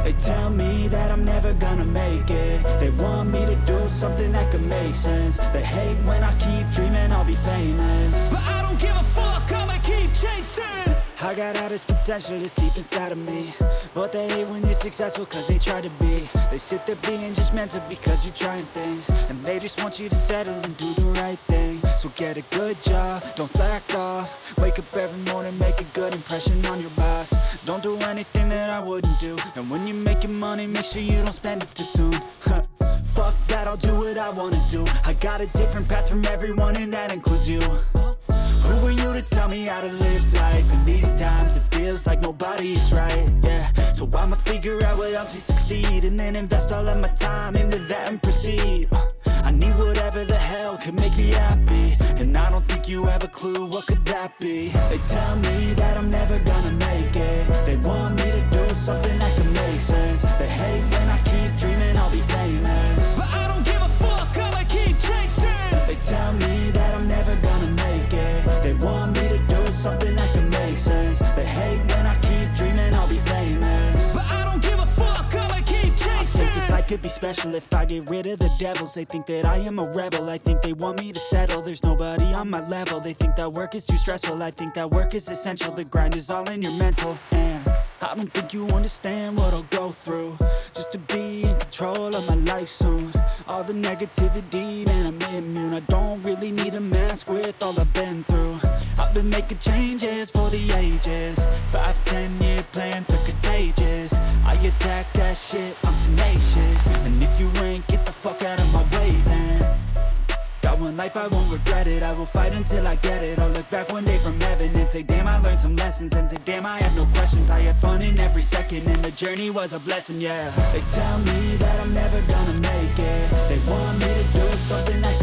They tell me that I'm never gonna make it. They want me to do something that could make sense. They hate when I keep dreaming I'll be famous, but I don't give a fuck, I'ma keep chasing. I got all this potential that's deep inside of me, but they hate when you're successful cause they try to be. They sit there being judgmental because you're trying things, and they just want you to settle and do the right thing. So get a good job, don't slack off. Wake up every morning, make a good impression on your boss. Don't do anything that I wouldn't do, and when you're making money, make sure you don't spend it too soon. Fuck that, I'll do what I wanna do. I got a different path from everyone, and that includes you. Who are you to tell me how to live life? In these times it feels like nobody is right, yeah. So I'ma figure out what helps me succeed, and then invest all of my time into that and proceed. I need whatever the hell could make me happy, and I don't think you have a clue what could that be. They tell me that I'm never gonna make it. They want me to do something that could make sense. They hate when I keep dreaming I'll be famous, but I don't give a fuck, I'ma keep chasing. They tell me that I'm never gonna make it. They want me to do something that can make sense. They hate when I keep dreaming I'll be famous, but I don't give a fuck, I'ma keep chasing. I think this life could be special if I get rid of the devils. They think that I am a rebel, I think they want me to settle. There's nobody on my level. They think that work is too stressful, I think that work is essential. The grind is all in your mental, and I don't think you understand what I'll go through just to be in control of my life soon. All the negativity, man, I'm immune. I don't really need a mask with all I've been through. I've been making changes for the ages. 5-10 year plans are contagious. I attack that shit, I'm tenacious. And if you ain't, get the fuck out of my way then. Got one life, I won't regret it. I will fight until I get it. I'll look back one day from heaven and say, damn, I learned some lessons. And say, damn, I had no questions. I had fun in every second, and the journey was a blessing, yeah. They tell me that I'm never gonna make it. They want me to do something that